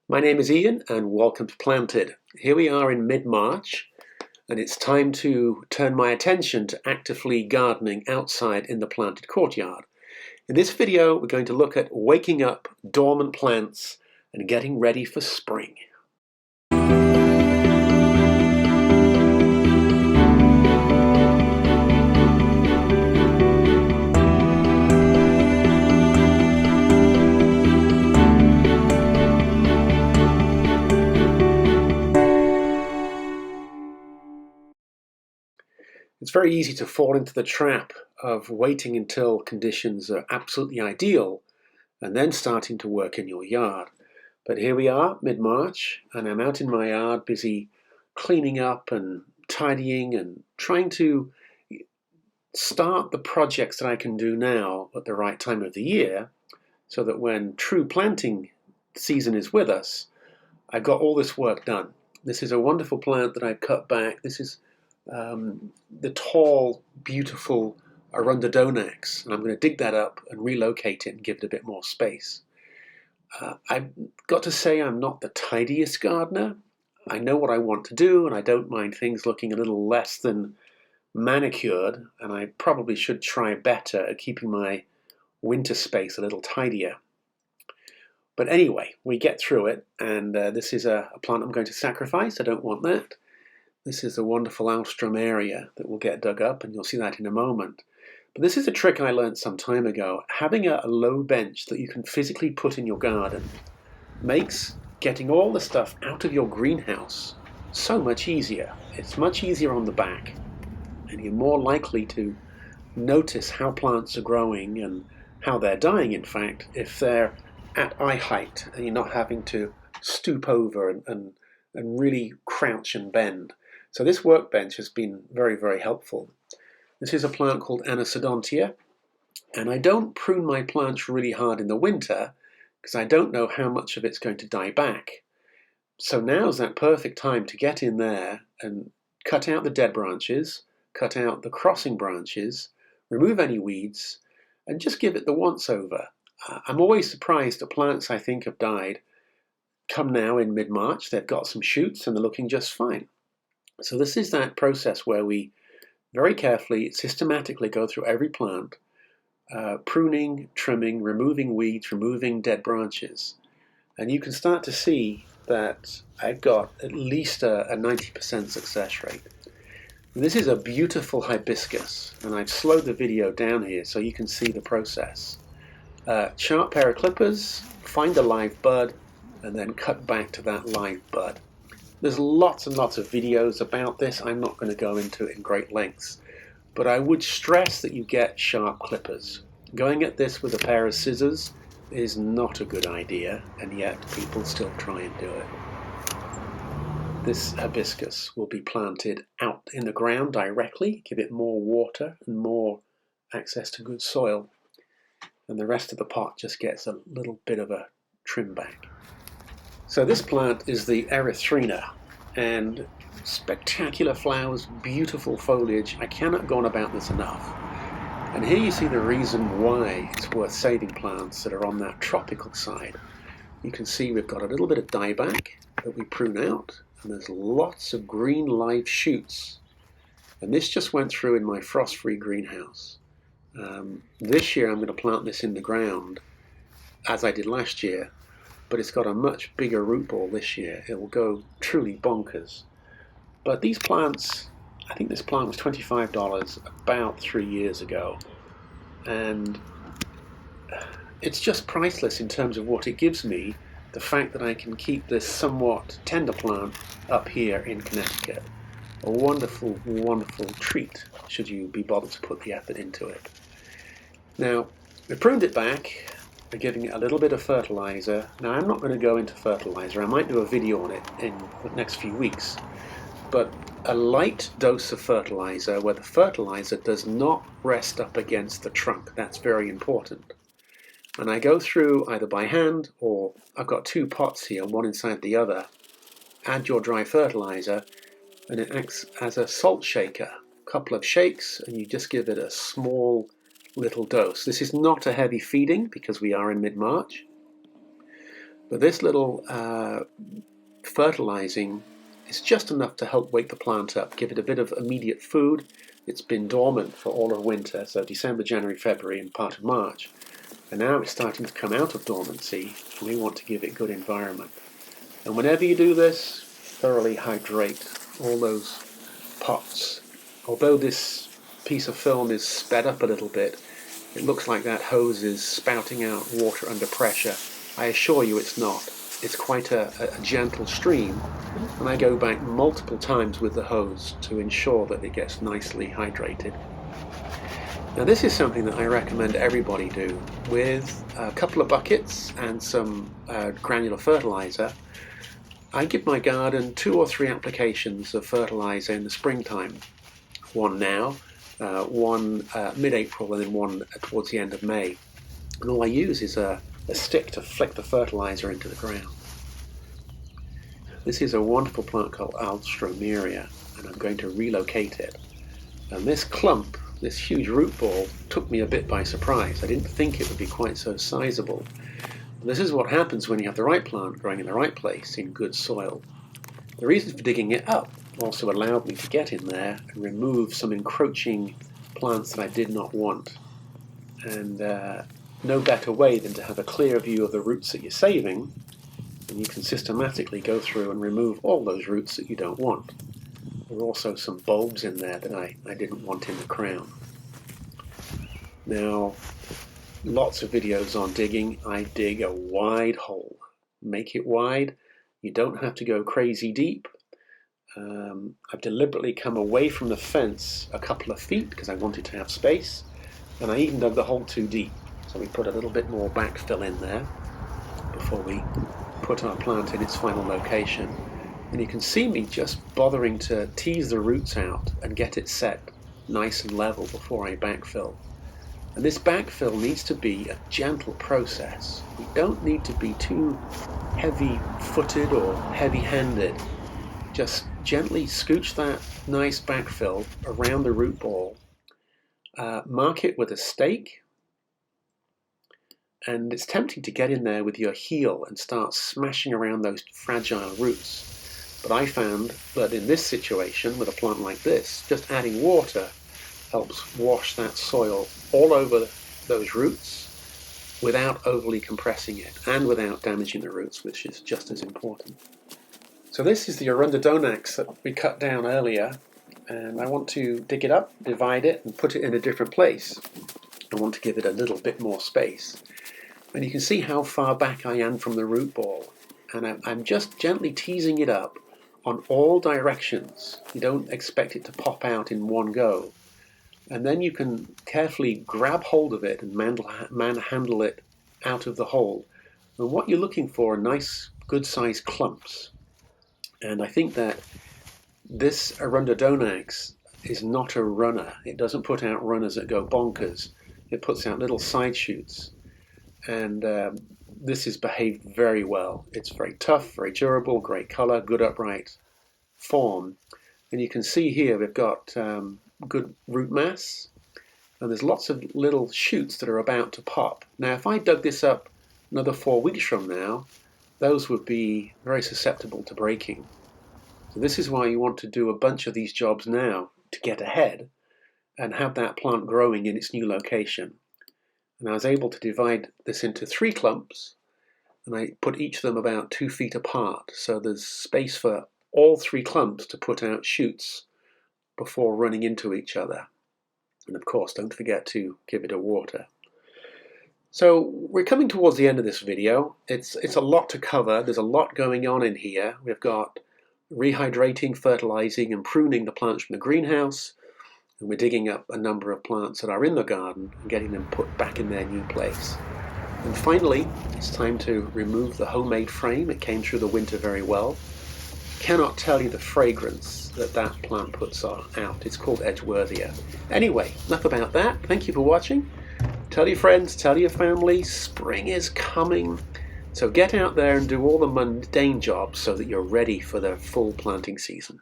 My name is Ian and welcome to Planted. Here we are in mid-March and it's time to turn my attention to actively gardening outside in the planted courtyard. In this video we're going to look at waking up dormant plants and getting ready for spring. It's very easy to fall into the trap of waiting until conditions are absolutely ideal and then starting to work in your yard. But here we are, mid-March, and I'm out in my yard busy cleaning up and tidying and trying to start the projects that I can do now at the right time of the year so that when true planting season is with us, I've got all this work done. This is a wonderful plant that I've cut back. This is the tall, beautiful Arundinodonax, and I'm going to dig that up and relocate it and give it a bit more space. I've got to say I'm not the tidiest gardener. I know what I want to do, and I don't mind things looking a little less than manicured, and I probably should try better at keeping my winter space a little tidier. But anyway, we get through it, and this is a plant I'm going to sacrifice. I don't want that. This is a wonderful Altstromeria that will get dug up, and you'll see that in a moment. But this is a trick I learned some time ago. Having a low bench that you can physically put in your garden makes getting all the stuff out of your greenhouse so much easier. It's much easier on the back, and you're more likely to notice how plants are growing and how they're dying, in fact, if they're at eye height and you're not having to stoop over and really crouch and bend. So this workbench has been very, very helpful. This is a plant called Anacedontia, and I don't prune my plants really hard in the winter because I don't know how much of it's going to die back. So now's that perfect time to get in there and cut out the dead branches, cut out the crossing branches, remove any weeds, and just give it the once-over. I'm always surprised that plants I think have died come now in mid-March. They've got some shoots and they're looking just fine. So this is that process where we very carefully, systematically go through every plant, pruning, trimming, removing weeds, removing dead branches. And you can start to see that I've got at least a 90% success rate. And this is a beautiful hibiscus, and I've slowed the video down here so you can see the process. Sharp pair of clippers, find a live bud, and then cut back to that live bud. There's lots and lots of videos about this. I'm not going to go into it in great lengths, but I would stress that you get sharp clippers. Going at this with a pair of scissors is not a good idea, and yet people still try and do it. This hibiscus will be planted out in the ground directly, give it more water and more access to good soil, and the rest of the pot just gets a little bit of a trim back. So this plant is the Erythrina, and spectacular flowers, beautiful foliage. I cannot go on about this enough. And here you see the reason why it's worth saving plants that are on that tropical side. You can see we've got a little bit of dieback that we prune out, and there's lots of green live shoots. And this just went through in my frost-free greenhouse. This year I'm going to plant this in the ground, as I did last year, but it's got a much bigger root ball this year. It will go truly bonkers. But these plants, I think this plant was $25 about 3 years ago, and it's just priceless in terms of what it gives me, the fact that I can keep this somewhat tender plant up here in Connecticut. A wonderful, wonderful treat should you be bothered to put the effort into it. Now, we pruned it back. We're giving it a little bit of fertilizer. Now I'm not going to go into fertilizer. I might do a video on it in the next few weeks. But a light dose of fertilizer where the fertilizer does not rest up against the trunk. That's very important. And I go through either by hand or I've got two pots here, one inside the other. Add your dry fertilizer and it acts as a salt shaker. A couple of shakes and you just give it a small little dose. This is not a heavy feeding because we are in mid-March, But this little fertilizing is just enough to help wake the plant up, give it a bit of immediate food. It's been dormant for all of winter, so December, January, February, and part of March. And now it's starting to come out of dormancy, and we want to give it good environment. And whenever you do this, thoroughly hydrate all those pots. Although this piece of film is sped up a little bit, it looks like that hose is spouting out water under pressure. I assure you it's not. It's quite a gentle stream, and I go back multiple times with the hose to ensure that it gets nicely hydrated. Now this is something that I recommend everybody do. With a couple of buckets and some granular fertilizer, I give my garden 2 or 3 applications of fertilizer in the springtime. One now, one mid-April, and then one towards the end of May. And all I use is a stick to flick the fertilizer into the ground. This is a wonderful plant called Altstromeria, and I'm going to relocate it. And this clump, this huge root ball, took me a bit by surprise. I didn't think it would be quite so sizable. And this is what happens when you have the right plant growing in the right place in good soil. The reason for digging it up also allowed me to get in there and remove some encroaching plants that I did not want. And no better way than to have a clear view of the roots that you're saving, and you can systematically go through and remove all those roots that you don't want. There are also some bulbs in there that I didn't want in the crown. Now, lots of videos on digging. I dig a wide hole. Make it wide. You don't have to go crazy deep. I've deliberately come away from the fence a couple of feet because I wanted to have space, and I even dug the hole too deep. So we put a little bit more backfill in there before we put our plant in its final location. And you can see me just bothering to tease the roots out and get it set nice and level before I backfill. And this backfill needs to be a gentle process. We don't need to be too heavy-footed or heavy-handed. Just gently scooch that nice backfill around the root ball. Mark it with a stake. And it's tempting to get in there with your heel and start smashing around those fragile roots. But I found that in this situation, with a plant like this, just adding water helps wash that soil all over those roots without overly compressing it and without damaging the roots, which is just as important. So this is the Arundinodonax that we cut down earlier, and I want to dig it up, divide it, and put it in a different place. I want to give it a little bit more space. And you can see how far back I am from the root ball. And I'm just gently teasing it up on all directions. You don't expect it to pop out in one go. And then you can carefully grab hold of it and manhandle it out of the hole. And what you're looking for are nice, good-sized clumps. And I think that this Arundinodonax is not a runner. It doesn't put out runners that go bonkers. It puts out little side shoots. And this has behaved very well. It's very tough, very durable, great color, good upright form. And you can see here we've got good root mass, and there's lots of little shoots that are about to pop. Now, if I dug this up another 4 weeks from now, those would be very susceptible to breaking. So this is why you want to do a bunch of these jobs now to get ahead and have that plant growing in its new location. And I was able to divide this into 3 clumps, and I put each of them about 2 feet apart. So there's space for all 3 clumps to put out shoots before running into each other. And of course, don't forget to give it a water. So we're coming towards the end of this video. It's a lot to cover. There's a lot going on in here. We've got rehydrating, fertilizing, and pruning the plants from the greenhouse. And we're digging up a number of plants that are in the garden and getting them put back in their new place. And finally, it's time to remove the homemade frame. It came through the winter very well. Cannot tell you the fragrance that plant puts out. It's called Edgeworthia. Anyway, enough about that. Thank you for watching. Tell your friends, tell your family, spring is coming. So get out there and do all the mundane jobs so that you're ready for the full planting season.